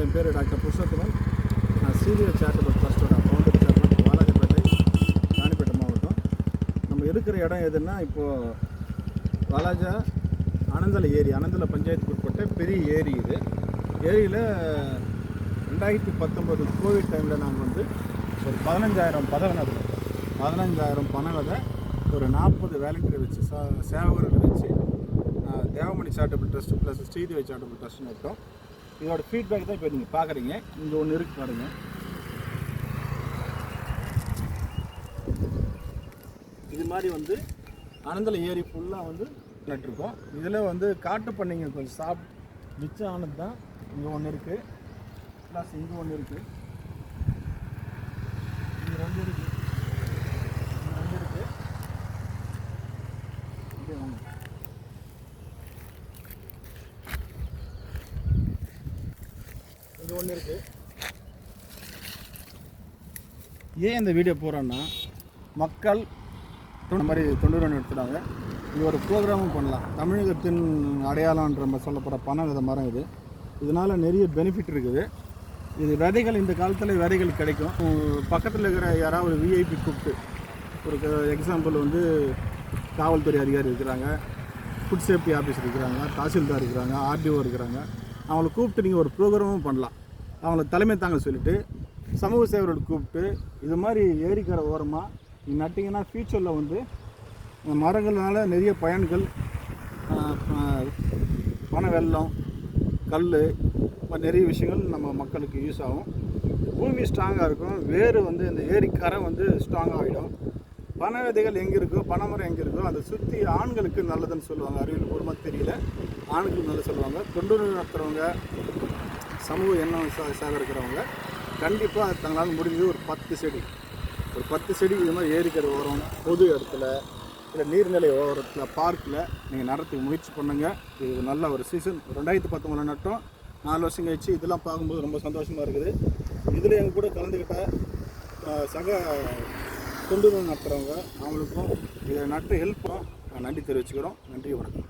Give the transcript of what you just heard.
என் பேர் டாக்டர் புருஷோத்தமன். நான் serial charitable ட்ரஸ்ட்டோட ஃபவுண்டர் சேர்மன், வாலாஜாபேட்டை, ராணிப்பேட்டை மாவட்டம். நம்ம இருக்கிற இடம் எதுன்னா, இப்போது வாலாஜா அனந்தலை ஏரி, அனந்தலை பஞ்சாயத்துக்கு உட்பட்ட பெரிய ஏரி. இது ஏரியில் 2019 கோவிட் டைமில் நாங்கள் வந்து ஒரு 15,000 பணம் விதை ஒரு 40 வேலண்டியரை வச்சு சேவகர்களை வச்சு Devamani charitable trust plus Sridevi charitable trust நட்டோம். இதோட ஃபீட்பேக் தான் இப்போ நீங்கள் பார்க்குறீங்க. இங்கே ஒன்று இருக்குது பாருங்கள். இது மாதிரி வந்து அனந்தலை ஏரி ஃபுல்லாக வந்து நட்டுருக்கோம். இதில் வந்து காட்டு பண்ணிங்க கொஞ்சம் மிச்சம் ஆனது தான். இங்கே ஒன்று இருக்குது, ப்ளஸ் இங்கே ஒன்று இருக்குது, இங்கே ரெண்டு இருக்குது, இங்கே ஒன்று. இது ஒன்று இருக்குது. ஏன் இந்த வீடியோ போகிறோன்னா, மக்கள் இந்த மாதிரி தொண்டு எடுத்துட்டாங்க. இது ஒரு ப்ரோக்ராமும் பண்ணலாம். தமிழகத்தின் அடையாளன்ற நம்ம சொல்லப்படுற பண வித மரம் இது. இதனால் நிறைய பெனிஃபிட் இருக்குது. இது விதைகள் இந்த காலத்தில் விதைகள் கிடைக்கும். பக்கத்தில் இருக்கிற யாராவது ஒரு விஐபி கூப்பிட்டு, ஒரு எக்ஸாம்பிள் வந்து காவல்துறை அதிகாரி இருக்கிறாங்க, ஃபுட் சேஃப்டி ஆஃபீஸர் இருக்கிறாங்க, தாசில்தார் இருக்கிறாங்க, ஆர்டிஓ இருக்கிறாங்க. அவங்கள கூப்பிட்டு நீங்கள் ஒரு ப்ரோக்ராமும் பண்ணலாம். அவங்கள தலைமை தாங்க சொல்லிவிட்டு சமூக சேவரோடு கூப்பிட்டு இது மாதிரி ஏரிக்கரை ஓரமாக நீங்கள் நட்டிங்கன்னா ஃப்யூச்சரில் வந்து மரங்கள்னால நிறைய பயன்கள், பண வெள்ளம், கல், நிறைய விஷயங்கள் நம்ம மக்களுக்கு யூஸ் ஆகும். பூமி ஸ்ட்ராங்காக இருக்கும். வேறு வந்து இந்த ஏரிக்கரை வந்து ஸ்ட்ராங்காக ஆகிடும். பண விதைகள் எங்கே இருக்கோ, பனைமரம் எங்கே இருக்கோ அதை சுற்றி ஆண்களுக்கு நல்லதுன்னு சொல்லுவாங்க. அறிவியல் பூர்வமாக தெரியல, ஆண்களுக்கு நல்லது சொல்லுவாங்க. தொண்டு நடத்துகிறவங்க, சமூக எண்ணம் சேகரிக்கிறவங்க கண்டிப்பாக தங்களால் முடிஞ்சது ஒரு 10 செடி இது மாதிரி ஏரிக்கரை ஓரம், பொது இடத்துல, இல்லை நீர்நிலை ஓரத்தில், பார்க்கில் நீங்கள் நடத்துக்கு முயற்சி பண்ணுங்கள். இது நல்ல ஒரு சீசன். 2019 நட்டோம், 4 வருஷம் கழிச்சு இதெல்லாம் பார்க்கும்போது ரொம்ப சந்தோஷமாக இருக்குது. இதில் எங்கள் கூட கலந்துக்கிட்ட சக தொண்டு நடத்துகிறவங்க அவங்களுக்கும் இதை நட்டு ஹெல்ப்பும் நன்றி தெரிவிச்சுக்கிறோம். நன்றி, வணக்கம்.